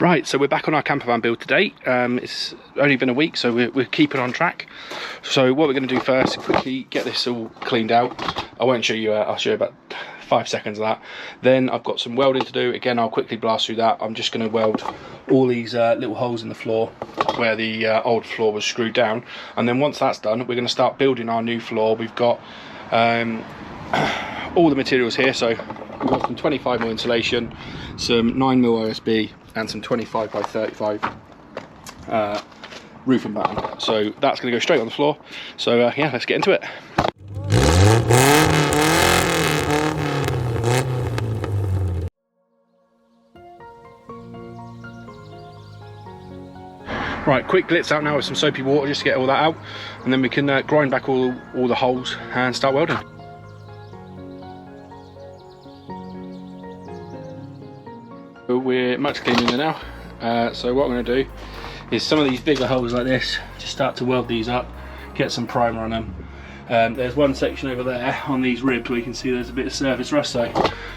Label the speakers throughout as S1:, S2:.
S1: Right, so we're back on our campervan build today. It's only been a week, so we're keeping on track. So what we're going to do first is quickly get this all cleaned out. I won't show you, I'll show you about 5 seconds of that. Then I've got some welding to do. Again, I'll quickly blast through that. I'm just going to weld all these little holes in the floor where the old floor was screwed down. And then once that's done, we're going to start building our new floor. We've got all the materials here. So we've got some 25mm insulation, some 9mm OSB, and some 25 by 35 roofing batten. So that's going to go straight on the floor. So yeah, let's get into it. Right, quick glitz out now with some soapy water just to get all that out, and then we can grind back all the holes and start welding. We're much cleaner now, so what I'm going to do is some of these bigger holes like this, just start to weld these up, get some primer on them. There's one section over there on these ribs where you can see there's a bit of surface rust, so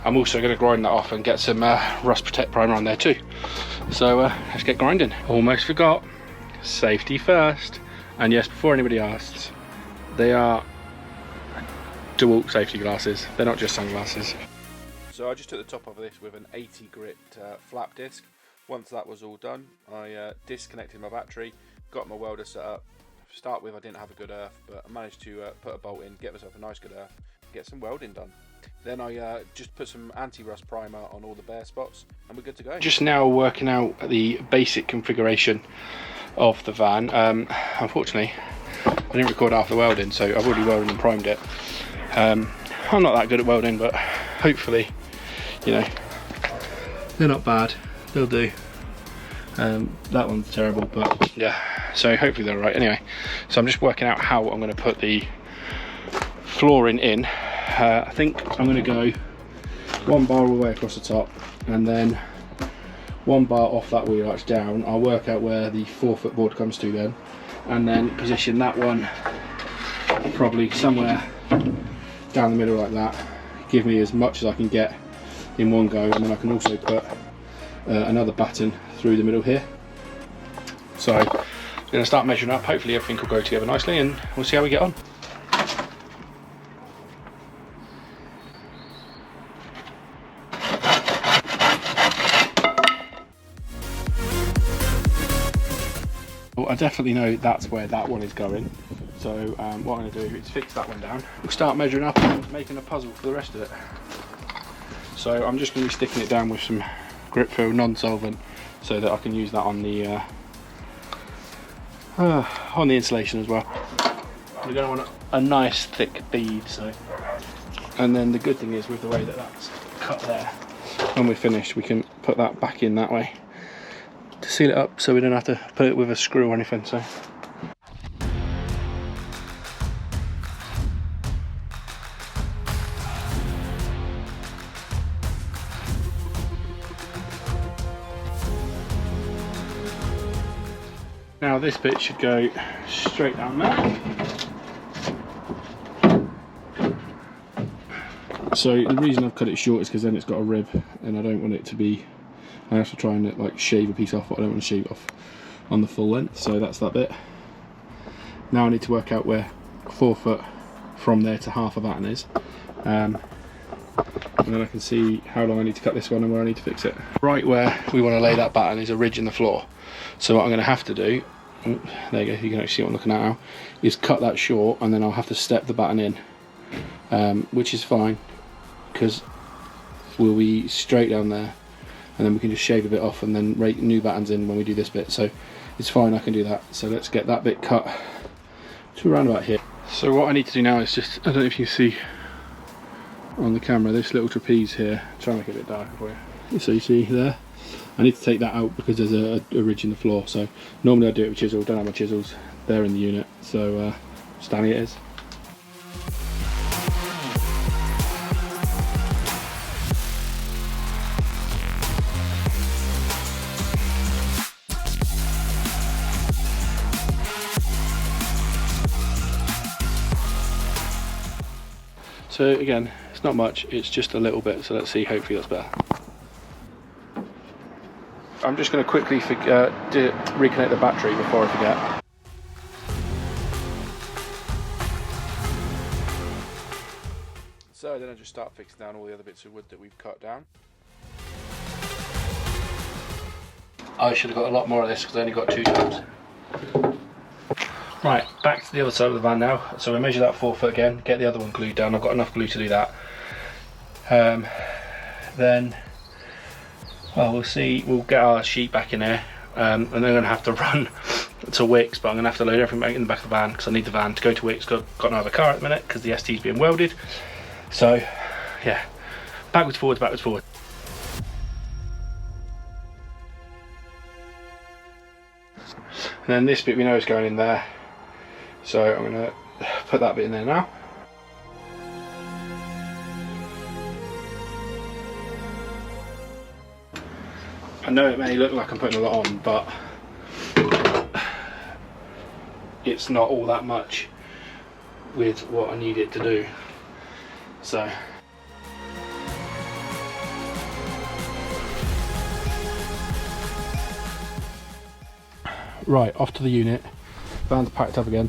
S1: I'm also going to grind that off and get some rust protect primer on there too. So let's get grinding. Almost forgot, safety first, and yes, before anybody asks, they are dual safety glasses, they're not just sunglasses. So I just took the top off of this with an 80 grit flap disc. Once that was all done, I disconnected my battery, got my welder set up. To start with, I didn't have a good earth, but I managed to put a bolt in, get myself a nice good earth, get some welding done. Then I just put some anti-rust primer on all the bare spots, and we're good to go. Just now working out the basic configuration of the van. Unfortunately, I didn't record half the welding, so I've already welded and primed it. I'm not that good at welding, but hopefully, you know, they're not bad, they'll do. That one's terrible, but yeah, so hopefully they're right. Anyway, so I'm just working out how I'm going to put the flooring in. I think I'm going to go one bar all the way across the top, and then one bar off that wheel arch down. I'll work out where the 4-foot board comes to then, and then position that one probably somewhere down the middle like that. Give me as much as I can get in one go, and then I can also put another batten through the middle here. So I'm going to start measuring up. Hopefully everything will go together nicely, and we'll see how we get on. Well, I definitely know that's where that one is going. So what I'm going to do is fix that one down. We'll start measuring up and making a puzzle for the rest of it. So I'm just going to be sticking it down with some grip fill non-solvent so that I can use that on the insulation as well. You're going to want a nice thick bead. So, and then the good thing is with the way that that's cut there, when we're finished we can put that back in that way to seal it up, so we don't have to put it with a screw or anything. So now this bit should go straight down there. So the reason I've cut it short is because then it's got a rib, and I don't want it to be, I have to try and like shave a piece off, but I don't want to shave it off on the full length. So that's that bit. Now I need to work out where 4 foot from there to half a batten is, and then I can see how long I need to cut this one and where I need to fix it. Right where we want to lay that batten is a ridge in the floor. So what I'm going to have to do, there you go, you can actually see what I'm looking at now, is cut that short, and then I'll have to step the batten in, which is fine because we'll be straight down there, and then we can just shave a bit off and then rake new battens in when we do this bit. So it's fine, I can do that. So let's get that bit cut to around about here. So what I need to do now is just, I don't know if you see on the camera, this little trapeze here, try and make it a bit darker for you. So you see there, I need to take that out because there's a ridge in the floor. So normally I do it with chisel, don't have my chisels, they're in the unit, so standing it is. So again, it's not much, it's just a little bit, so let's see, hopefully that's better. I'm just going to quickly reconnect the battery before I forget. So then I just start fixing down all the other bits of wood that we've cut down. I should have got a lot more of this because I only got 2 jobs. Right, back to the other side of the van now. So we measure that 4 foot again, get the other one glued down. I've got enough glue to do that. Then, well, we'll see, we'll get our sheet back in there, and then I'm going to have to run to Wicks, but I'm going to have to load everything back in the back of the van because I need the van to go to Wicks. Got no other car at the minute because the ST's being welded. So, yeah, backwards, forwards, backwards, forwards. And then this bit we know is going in there, so I'm going to put that bit in there now. I know it may look like I'm putting a lot on, but it's not all that much with what I need it to do. So right, off to the unit. Van's packed up again.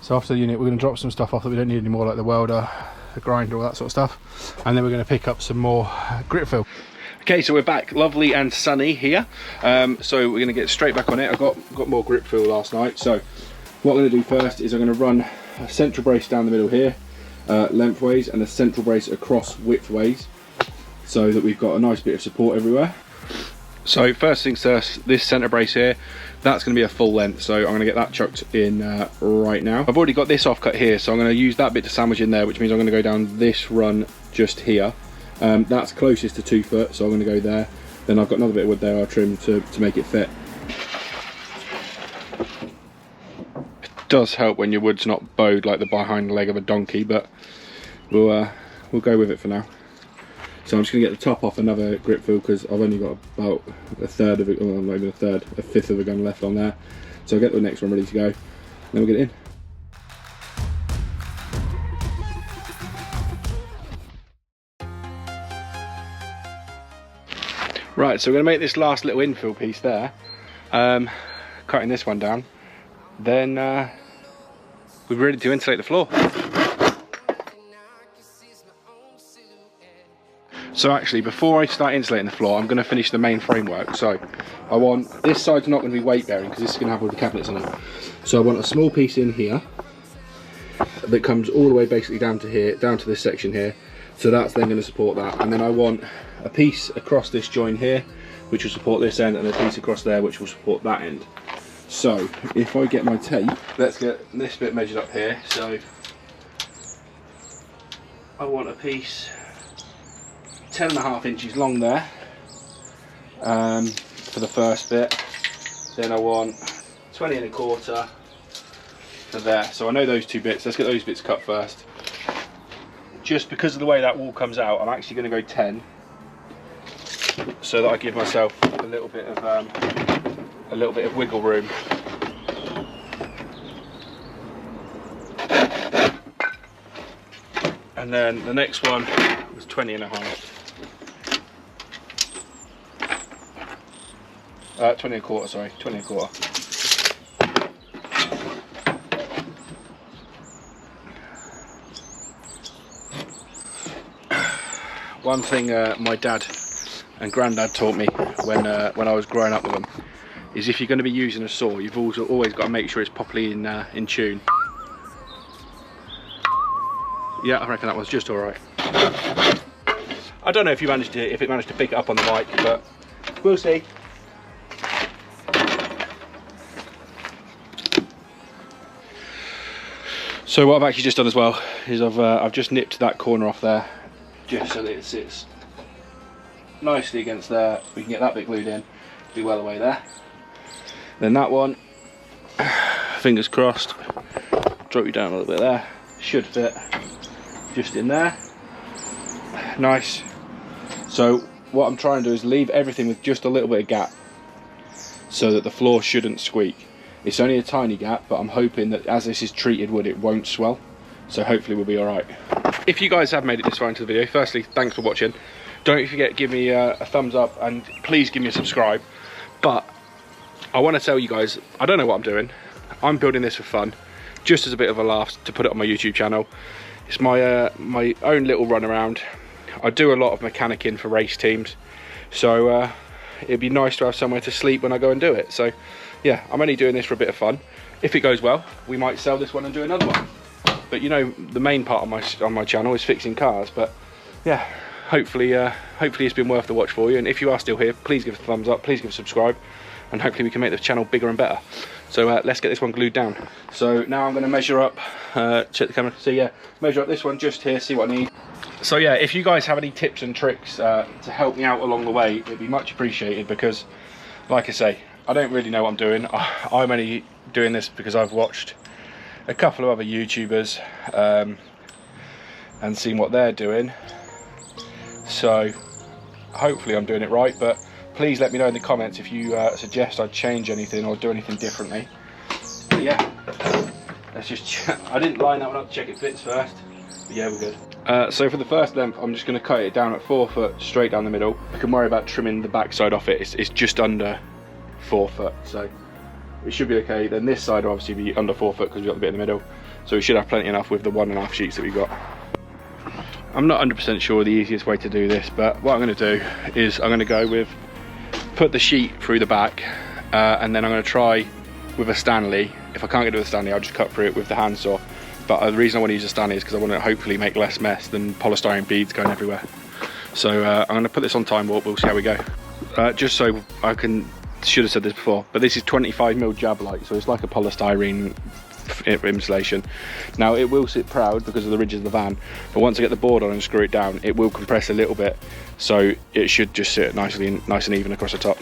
S1: So off to the unit, we're going to drop some stuff off that we don't need anymore, like the welder, the grinder, all that sort of stuff. And then we're going to pick up some more grit fill. Okay, so we're back, lovely and sunny here. So we're going to get straight back on it. I got more grip fill last night. So what I'm going to do first is I'm going to run a central brace down the middle here, lengthways, and a central brace across widthways, so that we've got a nice bit of support everywhere. So first things first, this centre brace here, that's going to be a full length, so I'm going to get that chucked in right now. I've already got this offcut here, so I'm going to use that bit to sandwich in there, which means I'm going to go down this run just here. That's closest to 2 foot, so I'm going to go there. Then I've got another bit of wood there I'll trim to make it fit. It does help when your wood's not bowed like the behind leg of a donkey, but we'll go with it for now. So I'm just going to get the top off another grip fill because I've only got about a third of it, well, not even a third, a fifth of a gun left on there. So I'll get the next one ready to go, then we'll get it in. Right, so we're going to make this last little infill piece there, cutting this one down, then we're ready to insulate the floor. So actually, before I start insulating the floor, I'm going to finish the main framework. So I want, this side's not going to be weight bearing because this is going to have all the cabinets on it. So I want a small piece in here that comes all the way basically down to here, down to this section here. So that's then going to support that. And then I want a piece across this join here, which will support this end, and a piece across there, which will support that end. So if I get my tape, let's get this bit measured up here. So I want a piece 10.5 inches long there for the first bit. Then I want 20.25 for there. So I know those 2 bits. Let's get those bits cut first. Just because of the way that wall comes out, I'm actually going to go 10, so that I give myself a little bit of wiggle room. And then the next one was 20.5. 20.25, sorry, 20.25. One thing my dad and granddad taught me when I was growing up with them is if you're going to be using a saw, you've also always got to make sure it's properly in tune. Yeah, I reckon that was just all right. I don't know if it managed to pick it up on the mic, but we'll see. So what I've actually just done as well is I've just nipped that corner off there, just so that it sits nicely against there. We can get that bit glued in, be well away there. Then that one, fingers crossed, drop you down a little bit there, should fit just in there. Nice. So what I'm trying to do is leave everything with just a little bit of gap so that the floor shouldn't squeak. It's only a tiny gap, but I'm hoping that as this is treated wood, it won't swell. So hopefully we'll be all right. If you guys have made it this far into the video, firstly, thanks for watching. Don't forget to give me a thumbs up, and please give me a subscribe. But I want to tell you guys, I don't know what I'm doing. I'm building this for fun, just as a bit of a laugh to put it on my YouTube channel. It's my my own little run around. I do a lot of mechanicking for race teams, so it'd be nice to have somewhere to sleep when I go and do it. So yeah, I'm only doing this for a bit of fun. If it goes well, we might sell this one and do another one. But you know, the main part on my channel is fixing cars. But yeah, hopefully it's been worth the watch for you. And if you are still here, please give us a thumbs up, please give us a subscribe, and hopefully we can make the channel bigger and better. So let's get this one glued down. So now I'm going to measure up, check the camera, so yeah, measure up this one just here, see what I need. So yeah, if you guys have any tips and tricks to help me out along the way, it'd be much appreciated, because like I say, I don't really know what I'm doing. I'm only doing this because I've watched a couple of other YouTubers and seen what they're doing. So hopefully I'm doing it right, but please let me know in the comments if you suggest I change anything or do anything differently. But yeah, let's just I didn't line that one up to check it fits first, but yeah, we're good. So for the first length, I'm just going to cut it down at 4 foot straight down the middle. I can worry about trimming the back side off it. It's just under 4 foot, so it should be okay. Then this side will obviously be under 4 foot because we've got the bit in the middle, so we should have plenty enough with the 1.5 sheets that we've got. I'm not 100% sure the easiest way to do this, but what I'm going to do is I'm going to go with put the sheet through the back, and then I'm going to try with a Stanley. If I can't get it with a Stanley, I'll just cut through it with the handsaw. But the reason I want to use a Stanley is because I want to hopefully make less mess than polystyrene beads going everywhere. So I'm going to put this on time warp, we'll see how we go. Just so I can, should have said this before, but this is 25mm Jablite, so it's like a polystyrene insulation. Now it will sit proud because of the ridges of the van, but once I get the board on and screw it down, it will compress a little bit, so it should just sit nice and even across the top.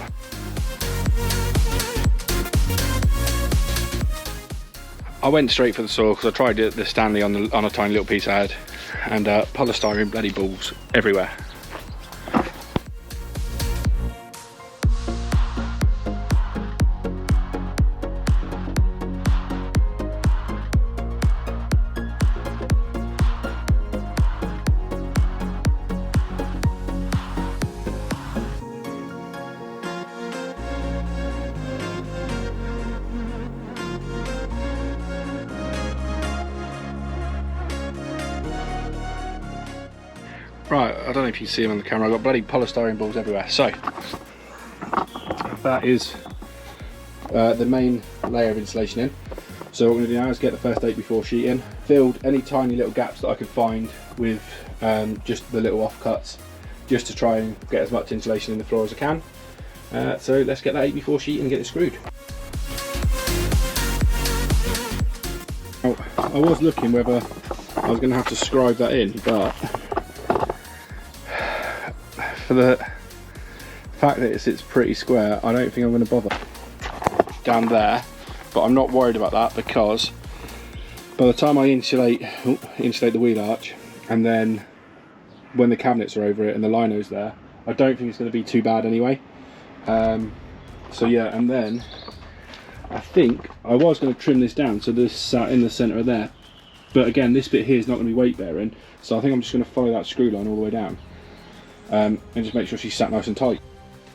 S1: I went straight for the saw because I tried the Stanley on a tiny little piece I had, and polystyrene bloody balls everywhere. Right, I don't know if you can see them on the camera, I've got bloody polystyrene balls everywhere. So, that is the main layer of insulation in. So what I'm going to do now is get the first 8x4 sheet in, filled any tiny little gaps that I could find with just the little offcuts, just to try and get as much insulation in the floor as I can. So let's get that 8x4 sheet and get it screwed. Now, I was looking whether I was going to have to scribe that in, but for the fact that it sits pretty square, I don't think I'm going to bother down there. But I'm not worried about that, because by the time I insulate the wheel arch, and then when the cabinets are over it and the lino's there, I don't think it's going to be too bad anyway. So yeah, and then I think I was going to trim this down so this sat in the centre of there, but again this bit here is not going to be weight bearing, so I think I'm just going to follow that screw line all the way down. And just make sure she's sat nice and tight.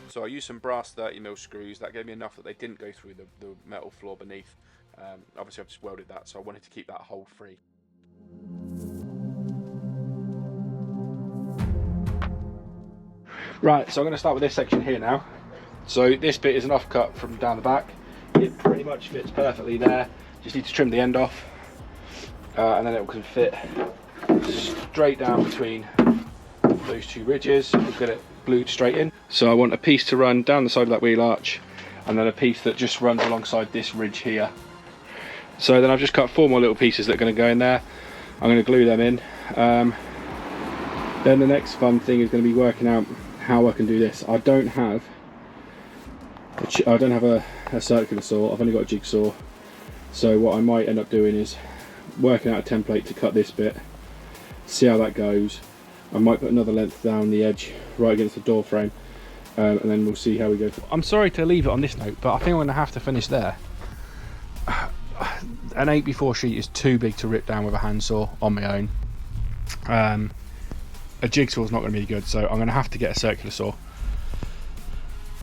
S1: So I used some brass 30mm screws. That gave me enough that they didn't go through the metal floor beneath. Obviously I've just welded that, so I wanted to keep that hole free. Right, so I'm going to start with this section here now. So this bit is an offcut from down the back. It pretty much fits perfectly there. Just need to trim the end off, and then it can fit straight down between those two ridges. We'll get it glued straight in. So I want a piece to run down the side of that wheel arch, and then a piece that just runs alongside this ridge here. So then I've just cut 4 more little pieces that are going to go in there. I'm going to glue them in. Then the next fun thing is going to be working out how I can do this. I don't have a circular saw. I've only got a jigsaw. So what I might end up doing is working out a template to cut this bit, see how that goes. I might put another length down the edge right against the door frame, and then we'll see how we go. I'm sorry to leave it on this note, but I think I'm going to have to finish there. An 8x4 sheet is too big to rip down with a handsaw on my own. A jigsaw is not going to be good, so I'm going to have to get a circular saw.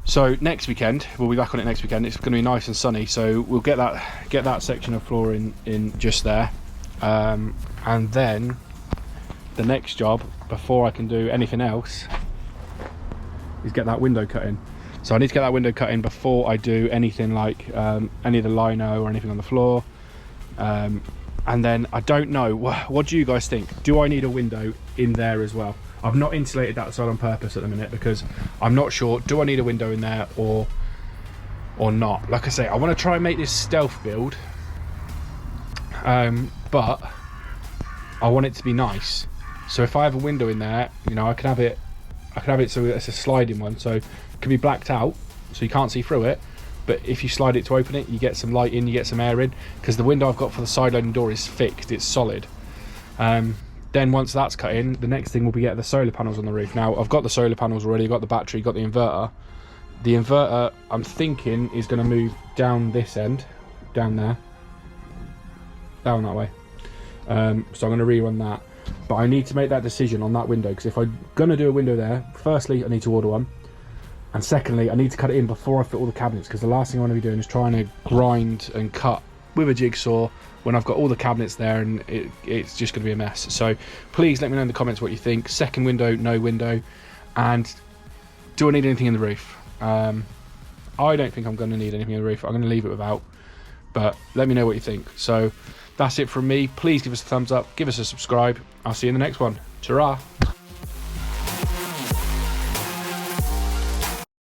S1: So next weekend, we'll be back on it next weekend. It's going to be nice and sunny, so we'll get that section of floor in just there, and then the next job before I can do anything else is get that window cut in. So I need to get that window cut in before I do anything like any of the lino or anything on the floor. And then I don't know, what do you guys think? Do I need a window in there as well? I've not insulated that side on purpose at the minute because I'm not sure, do I need a window in there or not? Like I say, I want to try and make this stealth build, but I want it to be nice. So if I have a window in there, you know, I can have it so it's a sliding one, so it can be blacked out so you can't see through it, but if you slide it to open it, you get some light in, you get some air in, because the window I've got for the side loading door is fixed, it's solid. Then once that's cut in, the next thing will be get the solar panels on the roof. Now I've got the solar panels already, got the battery, got the inverter. The inverter, I'm thinking, is going to move down this end, down there, down that way. So I'm going to rerun that. But I need to make that decision on that window, because if I'm going to do a window there, firstly I need to order one, and secondly I need to cut it in before I fit all the cabinets, because the last thing I want to be doing is trying to grind and cut with a jigsaw when I've got all the cabinets there, and it's just going to be a mess. So please let me know in the comments what you think. Second window, no window, and do I need anything in the roof? I don't think I'm going to need anything in the roof. I'm going to leave it without, but let me know what you think. So that's it from me. Please give us a thumbs up, give us a subscribe. I'll see you in the next one. Ta-ra.